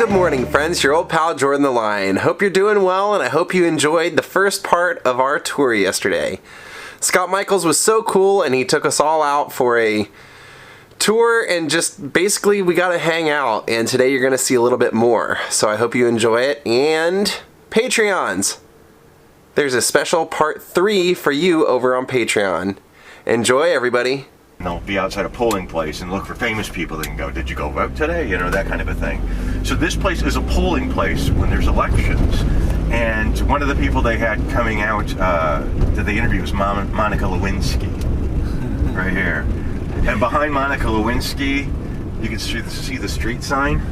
Good morning, friends. Your old pal Jordan the Lion. Hope you're doing well, and I hope you enjoyed the first part of our tour yesterday. Scott Michaels was so cool, and he took us all out for a tour, and just basically we got to hang out, and today you're going to see a little bit more. So I hope you enjoy it. And Patreons, there's a special part 3 for you over on Patreon. Enjoy, everybody. They'll be outside a polling place and look for famous people that can go, did you go vote today? You know, that kind of a thing. So this place is a polling place when there's elections. And one of the people they had coming out that they interviewed was Monica Lewinsky. Right here. And behind Monica Lewinsky, you can see the street sign.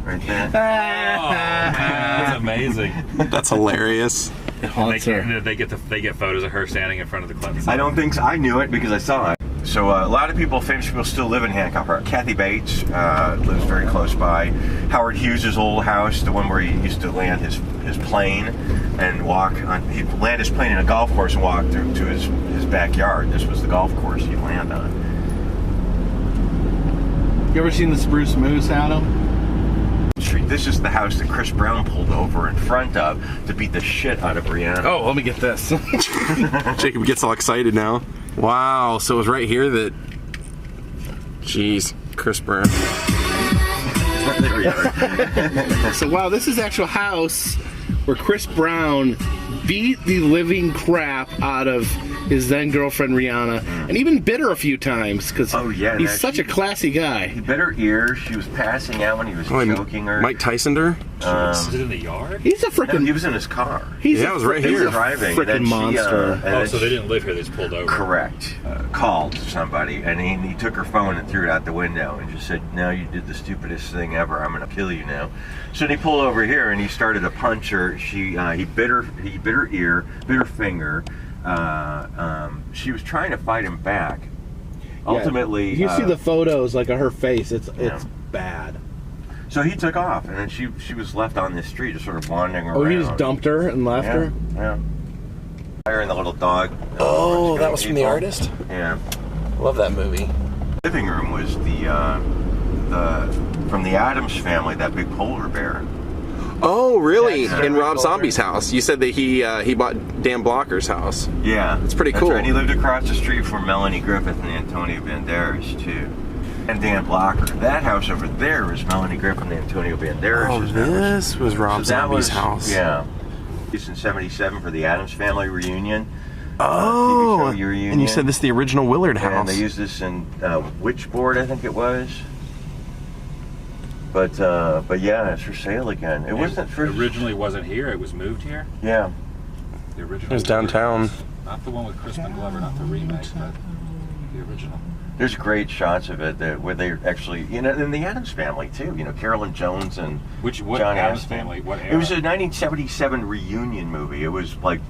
Right there. Oh, man, that's amazing. That's hilarious. They get photos of her standing in front of the Clintons. I don't think so. I knew it because I saw it. So a lot of people, famous people, still live in Hancock Park. Kathy Bates lives very close by. Howard Hughes' old house, the one where he used to land his plane and walk on. He'd land his plane in a golf course and walk through to his backyard. This was the golf course he'd land on. You ever seen the Spruce Moose, Adam? This is the house that Chris Brown pulled over in front of to beat the shit out of Rihanna. Oh, let me get this. Jacob gets all excited now. Wow, so it was right here that... Jeez, Chris Brown. There we are. So, wow, this is actual house where Chris Brown beat the living crap out of his then girlfriend Rihanna, and even bit her a few times because he's such a classy guy. He bit her ear. She was passing out when he was choking her. Mike Tysoned her? Is it in the yard? He's a freaking. No, he was in his car. It was right here. Driving. Freaking monster. So they didn't live here. They just pulled over. Correct. Called somebody, and he took her phone and threw it out the window and just said, "No, you did the stupidest thing ever. I'm going to kill you now." So he pulled over here and he started to punch her. He bit her ear, bit her finger. She was trying to fight him back. Ultimately, you see the photos like of her face. It's bad. So he took off, and then she was left on this street, just sort of wandering around. Oh, he just dumped her and left her. Yeah. Fire and the little dog. Oh, that was from The Artist? Yeah. Love that movie. Living room was the from the Addams Family, that big polar bear. Oh, really? In Rob Zombie's house. You said that he bought Dan Blocker's house. Yeah. It's pretty cool. Right. And he lived across the street from Melanie Griffith and Antonio Banderas, too. And Dan Blocker. That house over there is Melanie Griffith and Antonio Banderas' house. This was Rob Zombie's house. Yeah. Used in '77 for the Addams Family reunion. Oh, TV show reunion. And you said this is the original Willard house. And they used this in Witchboard, I think it was. But yeah, it's for sale again. It wasn't for... Originally wasn't here. It was moved here. Yeah. The original. It was downtown. Not the one with Crispin Glover, not the remake, but the original. There's great shots of it where they actually, in the Addams Family too. Carolyn Jones and What John Addams Astin. Family? What era? It was a 1977 reunion movie. It was like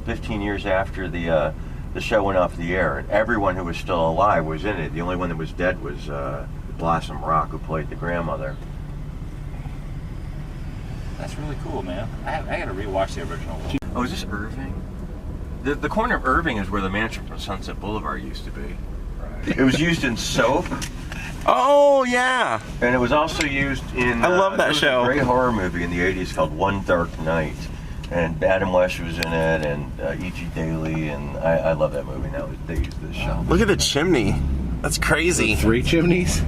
15 years after the show went off the air, and everyone who was still alive was in it. The only one that was dead was Blossom Rock, who played the grandmother. That's really cool, man. I got to rewatch the original one. Oh, is this Irving? The corner of Irving is where the mansion from Sunset Boulevard used to be. Right. It was used in Soap. Oh, yeah. And it was also used in... I love that show. A great horror movie in the 80s called One Dark Night. And Adam West was in it, and E.G. Daly, and I love that movie now. They used this show. Look at the chimney. That's crazy. 3 chimneys?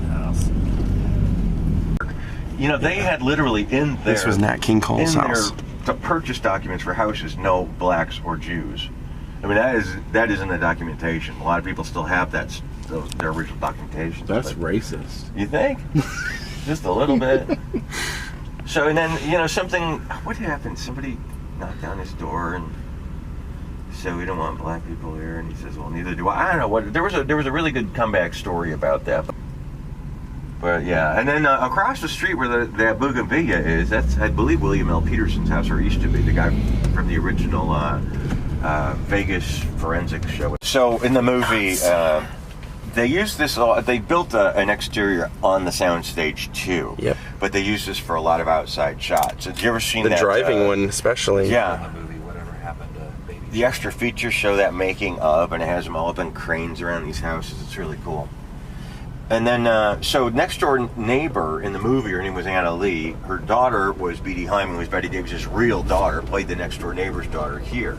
They had literally in there... This was Nat King Cole's house. To purchase documents for houses, no blacks or Jews. I mean, that is in the documentation. A lot of people still have their original documentation. That's racist. You think? Just a little bit. So, and then, what happened? Somebody knocked down his door and said, "We don't want black people here." And he says, "Well, neither do I." I don't know what. There was a really good comeback story about that. But yeah, and then across the street where that Bougainvillea is, that's, I believe, William L. Peterson's house, or used to be, the guy from the original Vegas forensic show. So in the movie, they used this. They built an exterior on the soundstage too. Yep. But they used this for a lot of outside shots. Have you ever seen the driving one, especially? Yeah. The movie, Whatever Happened to Baby. The extra features show that making of, and it has them all up in cranes around these houses. It's really cool. And then, so next door neighbor in the movie, her name was Anna Lee. Her daughter was Beattie Hyman, was Betty Davis's real daughter, played the next door neighbor's daughter here.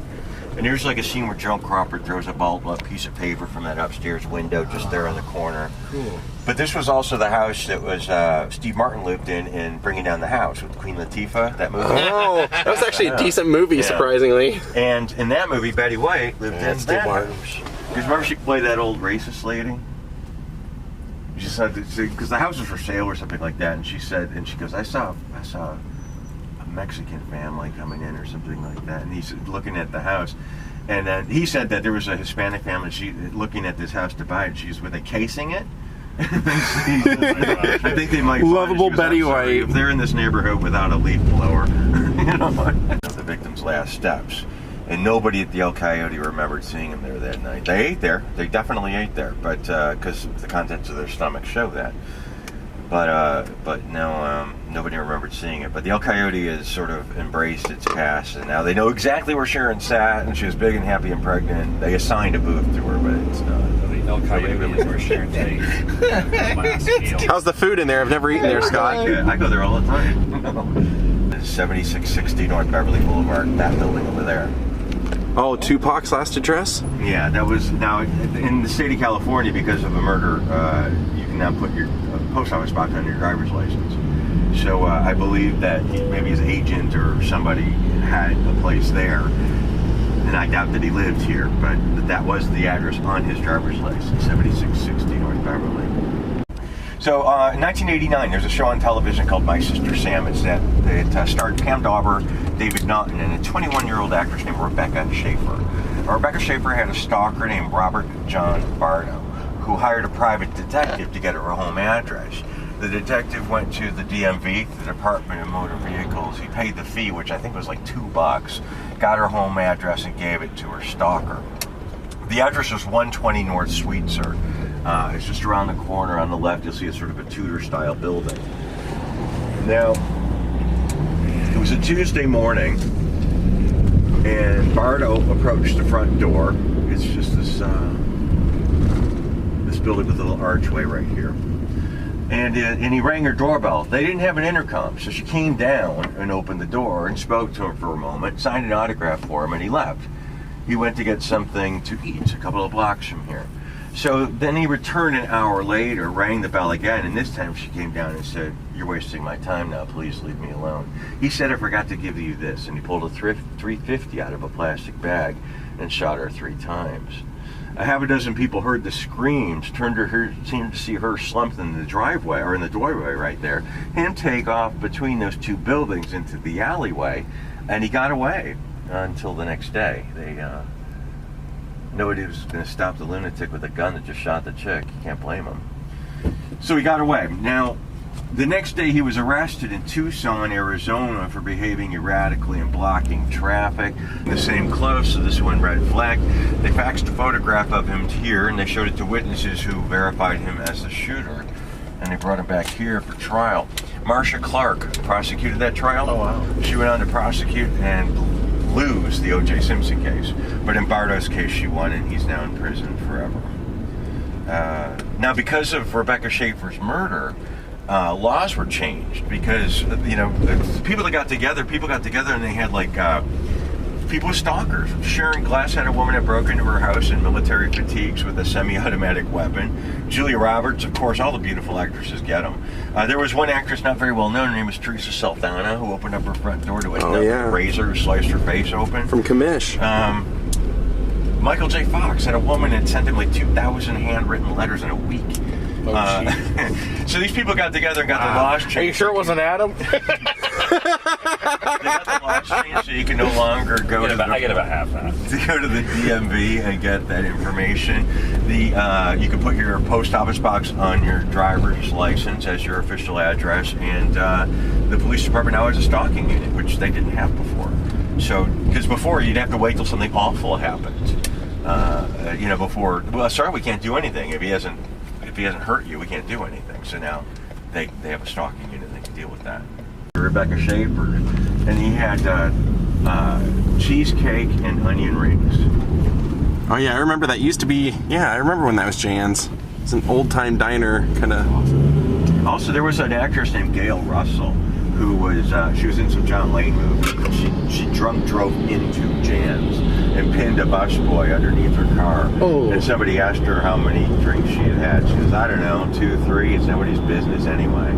And here's like a scene where Joan Crawford throws a piece of paper from that upstairs window just there in the corner. Cool. But this was also the house that was Steve Martin lived in Bringing Down the House with Queen Latifah, that movie. Oh, that was actually a decent movie, surprisingly. And in that movie, Betty White lived in Steve that Martin. house. Because remember she played that old racist lady? She said, because the house was for sale or something like that, and she said, and she goes, I saw a Mexican family coming in or something like that, and he's looking at the house, and he said that there was a Hispanic family looking at this house to buy it. Were they casing it? I think they might. Lovable Betty White. If they're in this neighborhood without a leaf blower, the victim's last steps. And nobody at the El Coyote remembered seeing him there that night. They ate there. They definitely ate there, but because the contents of their stomachs show that. But no, nobody remembered seeing it. But the El Coyote has sort of embraced its past, and now they know exactly where Sharon sat, and she was big and happy and pregnant. They assigned a booth to her, but it's not. The El Coyote is where Sharon ate her last meal. How's the food in there? I've never eaten there, Scott. I go there all the time. 7660 North Beverly Boulevard, that building over there. Oh, Tupac's last address? Yeah, that was, now in the state of California, because of a murder, you can now put your post office box on your driver's license. So I believe that maybe his agent or somebody had a place there, and I doubt that he lived here, but that was the address on his driver's license, 7660 North Beverly. So in 1989, there's a show on television called My Sister Sam. It starred Pam Dauber, David Naughton, and a 21-year-old actress named Rebecca Schaeffer. Rebecca Schaeffer had a stalker named Robert John Bardo, who hired a private detective to get her a home address. The detective went to the DMV, the Department of Motor Vehicles. He paid the fee, which I think was like $2, got her home address and gave it to her stalker. The address was 120 North Sweetser. It's just around the corner on the left. You'll see it's sort of a Tudor-style building. Now, it was a Tuesday morning, and Bardo approached the front door. It's just this building with a little archway right here. And he rang her doorbell. They didn't have an intercom, so she came down and opened the door and spoke to him for a moment, signed an autograph for him, and he left. He went to get something to eat a couple of blocks from here. So then he returned an hour later, rang the bell again, and this time she came down and said, "You're wasting my time now, please leave me alone." He said, "I forgot to give you this," and he pulled a .350 out of a plastic bag and shot her 3 times. A half a dozen people heard the screams, seemed to see her slumped in the driveway, or in the doorway right there, him take off between those 2 buildings into the alleyway, and he got away until the next day. Nobody was going to stop the lunatic with a gun that just shot the chick. You can't blame him. So he got away. Now, the next day he was arrested in Tucson, Arizona for behaving erratically and blocking traffic. The same clothes, so this one red flag. They faxed a photograph of him here, and they showed it to witnesses who verified him as the shooter. And they brought him back here for trial. Marcia Clark prosecuted that trial. Oh, wow. She went on to prosecute and lose the O.J. Simpson case, but in Bardo's case she won, and he's now in prison forever. Now, because of Rebecca Schaeffer's murder, laws were changed because people got together and they had like people with stalkers. Sharon Glass had a woman that broke into her house in military fatigues with a semi-automatic weapon. Julia Roberts, of course, all the beautiful actresses get them. There was one actress not very well known. Her name was Teresa Saldana, who opened up her front door to a razor who sliced her face open. From Commish. Michael J. Fox had a woman that sent him like 2,000 handwritten letters in a week. So these people got together and got the laws changed. Are you sure it wasn't Adam? They got the laws changed so you can no longer go I get about half that. to go to the DMV and get that information. You can put your post office box on your driver's license as your official address, and the police department now has a stalking unit, which they didn't have before. So, because before you'd have to wait till something awful happened. Sorry, we can't do anything if he hasn't hurt you. We can't do anything. So now they have a stalking unit. They can deal with that. Rebecca Schaeffer, and he had cheesecake and onion rings. Oh yeah, I remember that used to be. Yeah, I remember when that was Jan's. It's an old-time diner kind of. Also, there was an actress named Gail Russell who was, she was in some John Lane movies. She drunk drove into Jan's and pinned a busboy underneath her car. Oh. And somebody asked her how many drinks she had had. She goes, I don't know, 2, 3. It's nobody's business anyway.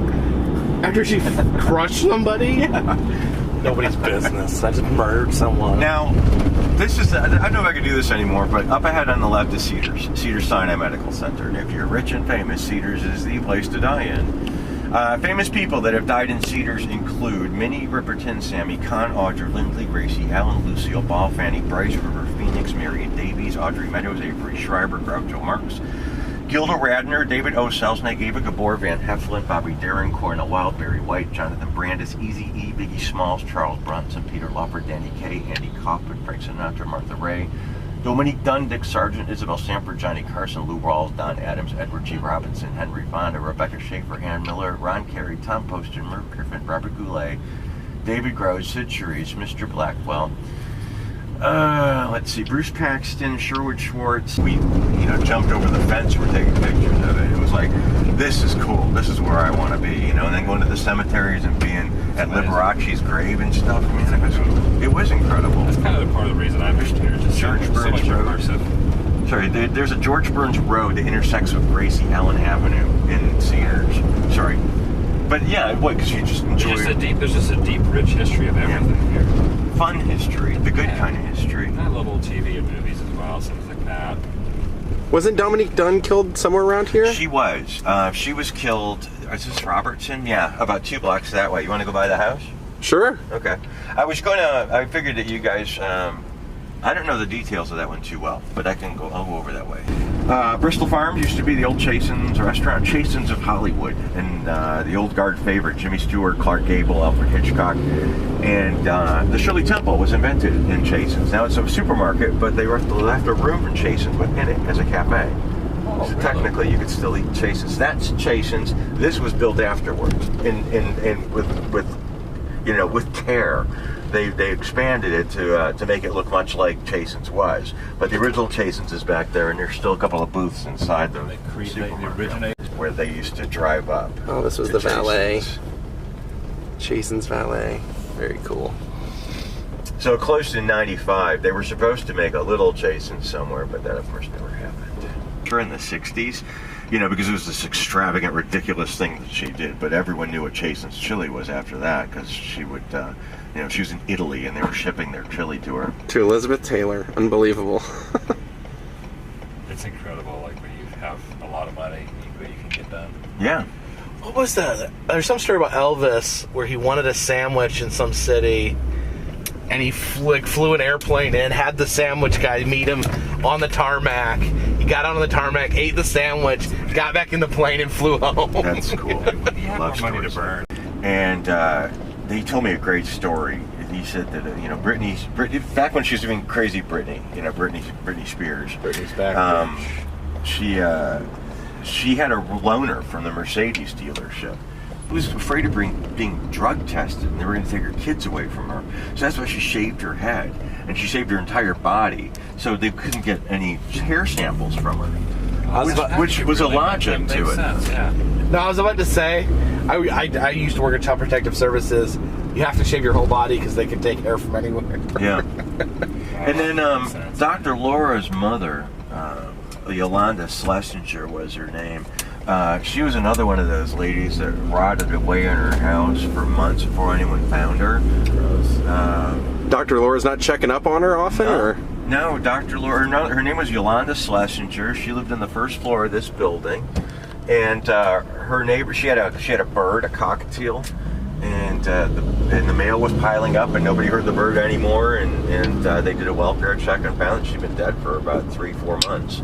After she crushed somebody? Yeah. Nobody's business. I just murdered someone. Now, this is, I don't know if I can do this anymore, but up ahead on the left is Cedars, Cedars-Sinai Medical Center. And if you're rich and famous, Cedars is the place to die in. Famous people that have died in Cedars include Minnie Riperton, Sammy Kahn, Audrey Lindley, Gracie Allen, Lucille Ball, Fanny Bryce, River Phoenix, Marion Davies, Audrey Meadows, Avery Schreiber, Groucho Marx, Gilda Radner, David O. Selznick, Ava Gabor, Van Heflin, Bobby Darin, Cornel Wilde, Barry White, Jonathan Brandis, Easy E, Biggie Smalls, Charles Bronson, Peter Lawford, Danny Kaye, Andy Kaufman, Frank Sinatra, Martha Ray, Dominique Dunne, Dick Sargent, Isabel Sanford, Johnny Carson, Lou Rawls, Don Adams, Edward G. Robinson, Henry Fonda, Rebecca Schaeffer, Ann Miller, Ron Carey, Tom Poston, Merv Griffin, Robert Goulet, David Gross, Sid Charisse, Mr. Blackwell. Let's see, Bruce Paxton, Sherwood Schwartz. We, jumped over the fence. We're taking pictures of it. It was like, this is cool. This is where I want to be, And then going to the cemeteries and being at Liberace's grave and stuff. Man, it was incredible. That's kind of part of the reason I moved here. Just George so Burns much Road. immersive. Sorry, there's a George Burns Road that intersects with Gracie Allen Avenue in Cedars. Sorry. But yeah, because you just enjoy There's just a deep, rich history of everything here. Fun history, the good kind of history. And I love old TV and movies as well, things like that. Wasn't Dominique Dunne killed somewhere around here? She was. She was killed. Is this Robertson? Yeah, about 2 blocks that way. You want to go by the house? Sure. Okay. I figured that you guys, I don't know the details of that one too well, but I'll go over that way. Bristol Farms used to be the old Chasen's restaurant, Chasen's of Hollywood, and the old guard favorite, Jimmy Stewart, Clark Gable, Alfred Hitchcock, and the Shirley Temple was invented in Chasen's. Now it's a supermarket, but they left a room from Chasen's within it as a cafe. So technically, you could still eat Chasen's. That's Chasen's. This was built afterwards, and with care. They expanded it to make it look much like Chasen's was. But the original Chasen's is back there, and there's still a couple of booths inside the supermarket where they used to drive up. Oh, this was the valet. Chasen's valet. Very cool. So close to 95, they were supposed to make a little Chasen's somewhere, but that of course never happened. In the 60s, because it was this extravagant, ridiculous thing that she did, but everyone knew what Chasen's chili was after that, because she would, she was in Italy and they were shipping their chili to her. To Elizabeth Taylor. Unbelievable. It's incredible, like when you have a lot of money, what you can get done. Yeah. What was that? There's some story about Elvis where he wanted a sandwich in some city, and he flew an airplane in, had the sandwich guy meet him on the tarmac. He got on the tarmac, ate the sandwich, got back in the plane, and flew home. That's cool. Love money to burn. And he told me a great story. He said that Britney, back when she was doing Crazy Britney, Britney Spears. Britney's back. She had a loaner from the Mercedes dealership. Who was afraid of being drug tested, and they were going to take her kids away from her. So that's why she shaved her head, and she shaved her entire body, so they couldn't get any hair samples from her. Which was a logic to it. Sense, yeah. No, I was about to say, I used to work at Child Protective Services. You have to shave your whole body because they can take hair from anywhere. Yeah. And then Dr. Laura's mother, Yolanda Schlesinger was her name. She was another one of those ladies that rotted away in her house for months before anyone found her. Dr. Laura's not checking up on her often, or? No, Dr. Laura. No, her name was Yolanda Schlesinger. She lived on the first floor of this building, and her neighbor. She had a bird, a cockatiel, and the mail was piling up, and nobody heard the bird anymore. And they did a welfare check and found that she'd been dead for about 3-4 months.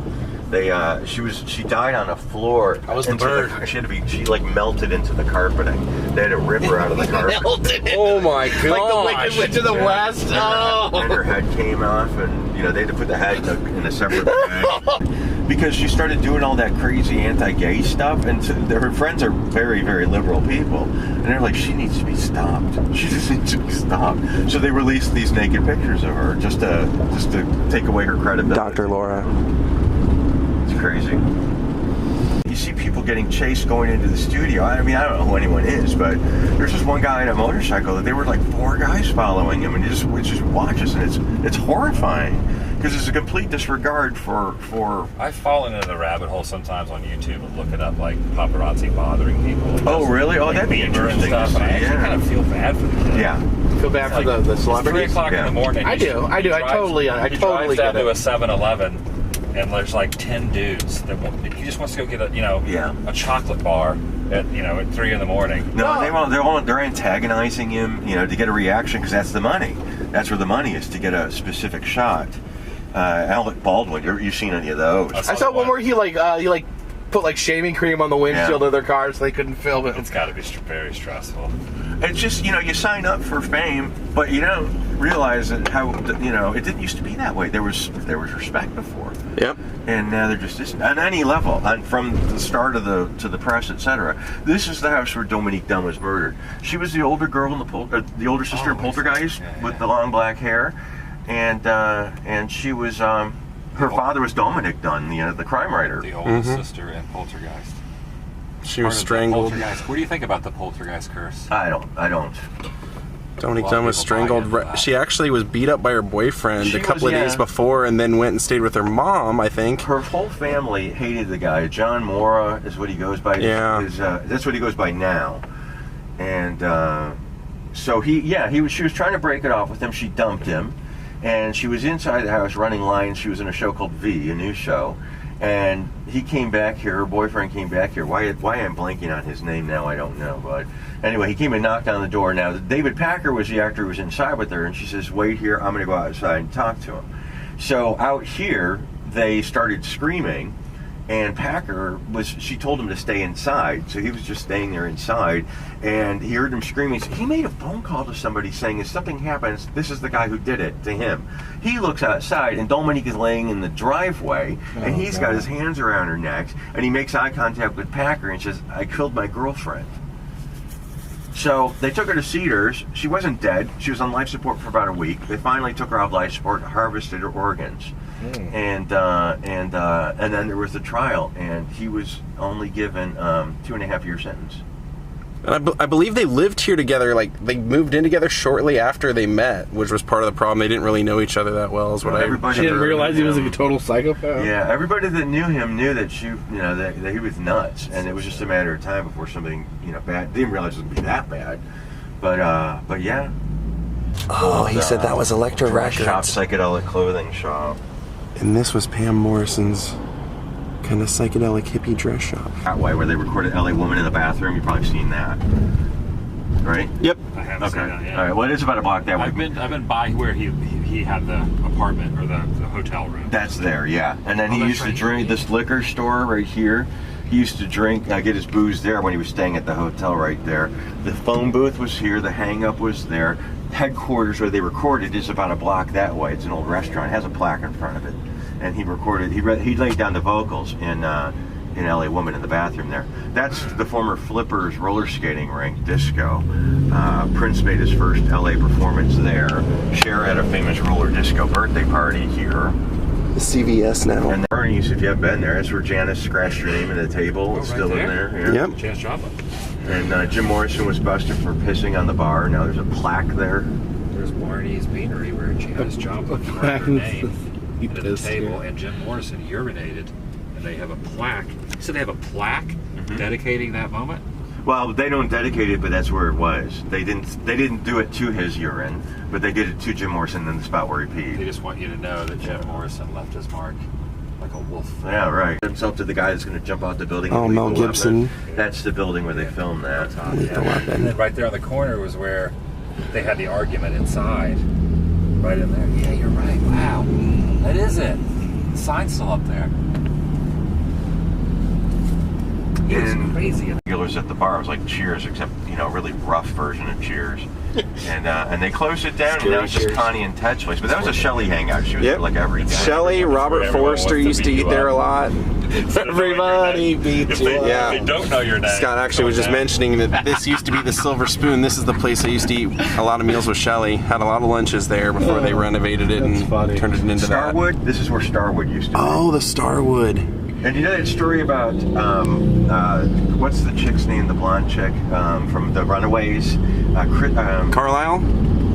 She died on a floor. How was the bird? She melted into the carpeting. They had to rip her out of the carpet. Melted. Oh my god! Like the Wicked Witch of the West. And her head came off, and they had to put the head in a separate bag because she started doing all that crazy anti-gay stuff. And her friends are very, very liberal people, and they're like, she needs to be stopped. She just needs to be stopped. So they released these naked pictures of her just to take away her credibility. Dr. Laura. Crazy. you see people getting chased going into the studio. I mean, I don't know who anyone is, but there's just one guy on a motorcycle that there were like 4 guys following him, and he just watches, and it's horrifying because there's a complete disregard for. I've fallen into the rabbit hole sometimes on YouTube and looking up like paparazzi bothering people. Oh, really? Oh, that'd be interesting. Stuff. To see. I actually kind of feel bad for them. Yeah. Feel bad for the celebrities. It's 3 o'clock in the morning. I do. I totally He get drives down it. to a 7-Eleven, and there's like 10 dudes that he just wants to go get a chocolate bar at 3 in the morning. No, they're antagonizing him, to get a reaction because that's the money. That's where the money is, to get a specific shot. Alec Baldwin, you've seen any of those? I saw one where he put like shaving cream on the windshield of their car so they couldn't film it. It's got to be very stressful. It's just, you sign up for fame, but you don't realize that it didn't used to be that way. There was respect before. Yep. And now there just isn't on any level, from the start of to the press, etc. This is the house where Dominique Dunne was murdered. She was the older girl in the older sister in Poltergeist with the long black hair, and she was her father was Dominique Dunne, the crime writer. The oldest sister in Poltergeist. She was strangled. What do you think about the Poltergeist curse? I don't. Dominique Dunne was strangled. She actually was beat up by her boyfriend a couple of days before, and then went and stayed with her mom, I think. Her whole family hated the guy. John Mora is what he goes by. Yeah. That's what he goes by now. And so she was trying to break it off with him. She dumped him. And she was inside the house running lines. She was in a show called V, a news show. And he came back here, her boyfriend came back here. Why I'm blanking on his name now, I don't know. But anyway, he came and knocked on the door. Now, David Packer was the actor who was inside with her, and she says, wait here, I'm going to go outside and talk to him. So out here, they started screaming, and she told him to stay inside, so he was just staying there inside, and he heard him screaming. So he made a phone call to somebody saying, if something happens, this is the guy who did it, to him. He looks outside, and Dominique is laying in the driveway, and he's got his hands around her neck, and he makes eye contact with Packer and says, I killed my girlfriend. So they took her to Cedars. She wasn't dead. She was on life support for about a week. They finally took her off life support and harvested her organs. And then there was the trial, and he was only given 2.5-year sentence. And I believe they lived here together. Like, they moved in together shortly after they met, which was part of the problem. They didn't really know each other that well. Is what She didn't realize he was a total psychopath. Yeah, everybody that knew him knew that that he was nuts, and it was just a matter of time before something bad. They didn't realize it would be that bad, but yeah. Oh, he said that was Elektra Records. Records. Shop, psychedelic clothing shop. And this was Pam Morrison's kind of psychedelic hippie dress shop. That way, where they recorded LA Woman in the bathroom. You've probably seen that, right? Yep. I haven't seen that yet. All right. Well, it is about a block that way. I've been by where he had the apartment or the hotel room. That's there, yeah. And then he used to drink this liquor store right here. He used to get his booze there when he was staying at the hotel right there. The phone booth was here. The hang-up was there. Headquarters where they recorded is about a block that way. It's an old restaurant. It has a plaque in front of it. And he recorded. He laid down the vocals in LA Woman in the bathroom there. That's the former Flippers roller skating rink, disco. Prince made his first LA performance there. Cher had a famous roller disco birthday party here. The CVS now. And the Bernie's, if you have been there, that's where Janice scratched her name in the table. It's still in there. Yeah. Yep. Chance Joplin. And Jim Morrison was busted for pissing on the bar. Now there's a plaque there. There's Barney's Beanery where Janis Joplin wrote her name at the table, and Jim Morrison urinated, and they have a plaque. So they have a plaque dedicating that moment. Well, they don't dedicate it, but that's where it was. They didn't do it to his urine, but they did it to Jim Morrison in the spot where he peed. They just want you to know that Jim Morrison left his mark like a wolf. Yeah, right. Himself to the guy that's going to jump out the building. Oh, Mel Gibson. That's the building where they filmed that. And then right there on the corner was where they had the argument inside. Right in there. Yeah, you're right. Wow. That is it. The sign's still up there. He was crazy. Regulars at the bar. It was like Cheers, except, really rough version of Cheers. And they closed it down, and now it's just Connie and Ted's place. But that was a Shelley hangout. She was there like every day. Shelley, Robert Forster used to eat there a lot. Everybody beats you up. Yeah. They don't know your name. Scott actually was just mentioning that this used to be the Silver Spoon. This is the place I used to eat a lot of meals with Shelley. Had a lot of lunches there before they renovated it and turned it into Starwood? This is where Starwood used to be. Oh, the Starwood. And you know that story about, what's the chick's name, the blonde chick from The Runaways? Carlisle?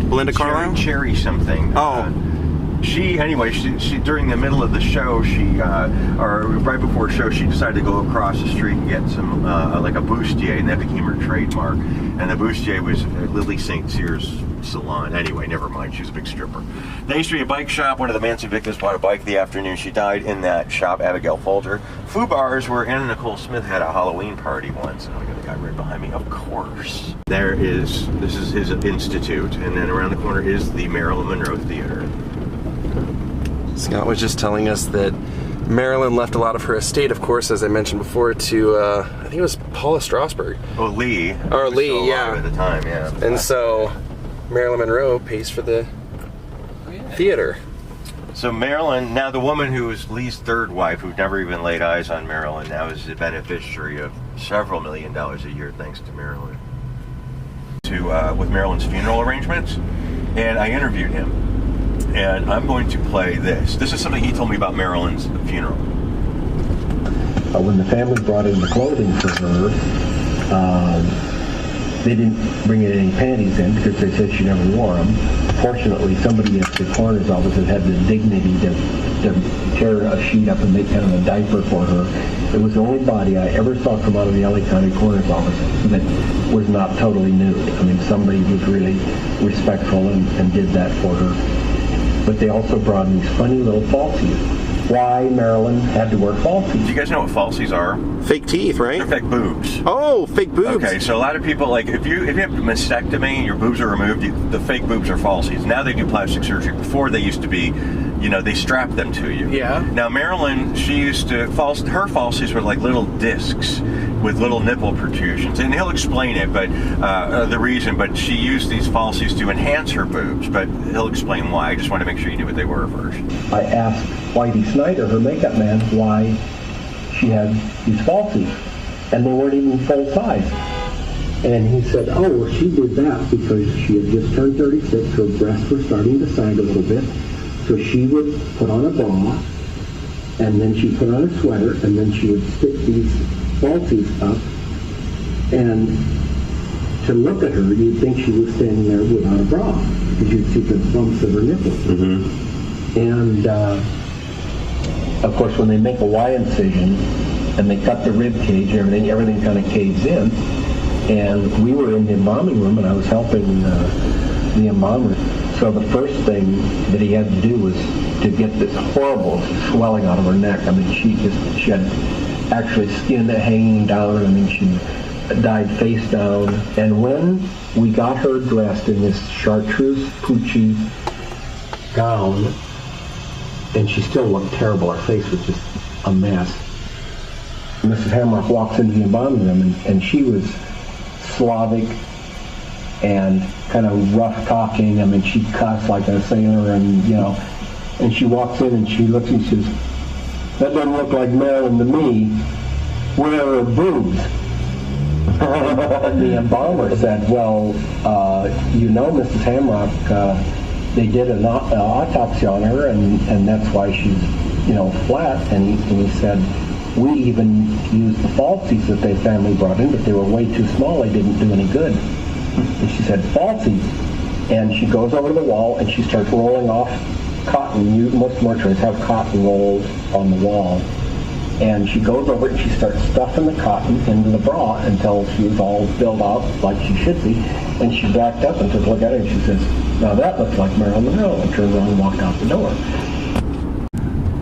Belinda Carlisle? Cherry something. Oh. She during the middle of the show, or right before the show, she decided to go across the street and get some, like a bustier, and that became her trademark. And the bustier was Lily St. Cyr's salon. Anyway, never mind, she was a big stripper. There used to be a bike shop. One of the Manson victims bought a bike the afternoon she died in that shop, Abigail Folger. Foo bars where Anna Nicole Smith had a Halloween party once. And we got the guy right behind me, of course. This is his institute, and then around the corner is the Marilyn Monroe Theater. Scott was just telling us that Marilyn left a lot of her estate, of course, as I mentioned before, to, I think it was Paula Strasberg. Oh, Lee. Or Lee, yeah. At the time, yeah. And so Marilyn Monroe pays for the theater. So Marilyn, now the woman who was Lee's third wife, who never even laid eyes on Marilyn, now is the beneficiary of several $1 million a year thanks to Marilyn. With Marilyn's funeral arrangements, and I interviewed him. And I'm going to play this. This is something he told me about Marilyn's funeral. When the family brought in the clothing for her, they didn't bring in any panties in because they said she never wore them. Fortunately, somebody at the coroner's office had the dignity to tear a sheet up and make kind of a diaper for her. It was the only body I ever saw come out of the LA County Coroner's office that was not totally nude. I mean, somebody was really respectful and did that for her. But they also brought in these funny little falsies. Why Marilyn had to wear falsies. Do you guys know what falsies are? Fake teeth, right? They're fake boobs. Oh, fake boobs. Okay, so a lot of people, like, if you have a mastectomy and your boobs are removed, the fake boobs are falsies. Now they do plastic surgery. Before they used to be, they strap them to you. Yeah. Now Marilyn, she used to, her falsies were like little discs with little nipple protrusions. And he'll explain it, but the reason, but she used these falsies to enhance her boobs, but he'll explain why. I just want to make sure you knew what they were first. I asked Whitey Snyder, her makeup man, why she had these falsies, and they weren't even full size. And he said, oh, well, she did that because she had just turned 36, her breasts were starting to sag a little bit, so she would put on a bra, and then she'd put on a sweater, and then she would stick these falsies up, and to look at her, you'd think she was standing there without a bra, because you'd see the bumps of her nipples. Mm-hmm. And of course, when they make a Y incision and they cut the rib cage and everything kind of caves in. And we were in the embalming room, and I was helping the embalmer. So the first thing that he had to do was to get this horrible swelling out of her neck. I mean, she had actually skin hanging down. I mean, she died face down. And when we got her dressed in this chartreuse Pucci gown, and she still looked terrible. Her face was just a mess. Mrs. Hamrock walks into the embalming room, and she was Slavic and kind of rough talking. I mean, she'd cuss like a sailor, and and she walks in and she looks and she says, "That doesn't look like Marilyn to me. Where are her boobs?" The embalmer said, "Well, Mrs. Hamrock, they did an autopsy on her, and that's why she's, flat." And he said, "We even used the falsies that their family brought in, but they were way too small. They didn't do any good." And she said, "Falsies." And she goes over to the wall and she starts rolling off cotton. Most mortuaries have cotton rolls on the wall. And she goes over and she starts stuffing the cotton into the bra until she was all filled out like she should be. And she backed up and took a look at it and she says, "Now that looks like Marilyn Monroe," and turned around and walked out the door.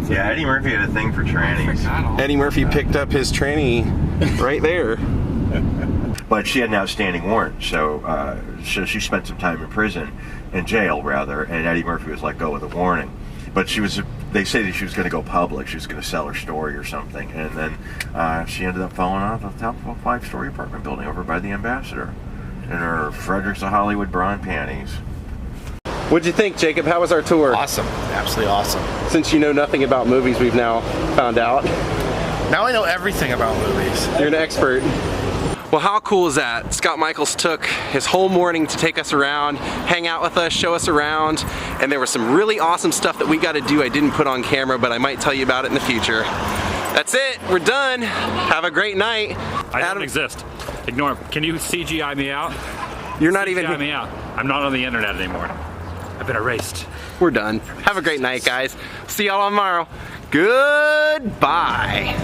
Yeah, Eddie Murphy had a thing for trannies. Eddie Murphy picked up his tranny right there. But she had an outstanding warrant, so she spent some time in jail rather, and Eddie Murphy was let go with a warning. But they say that she was going to go public, she was going to sell her story or something, and then she ended up falling off the top of a 5-story apartment building over by the Ambassador in her Fredericks of Hollywood bra and panties. What'd you think, Jacob? How was our tour? Awesome. Absolutely awesome. Since you know nothing about movies, we've now found out. Now I know everything about movies. You're an expert. Well, how cool is that? Scott Michaels took his whole morning to take us around, hang out with us, show us around, and there was some really awesome stuff that we got to do I didn't put on camera, but I might tell you about it in the future. That's it. We're done. Have a great night. I don't exist. Ignore him. Can you CGI me out? You're not even CGI me out. I'm not on the internet anymore. I've been erased. We're done. Have a great night, guys. See y'all tomorrow. Goodbye.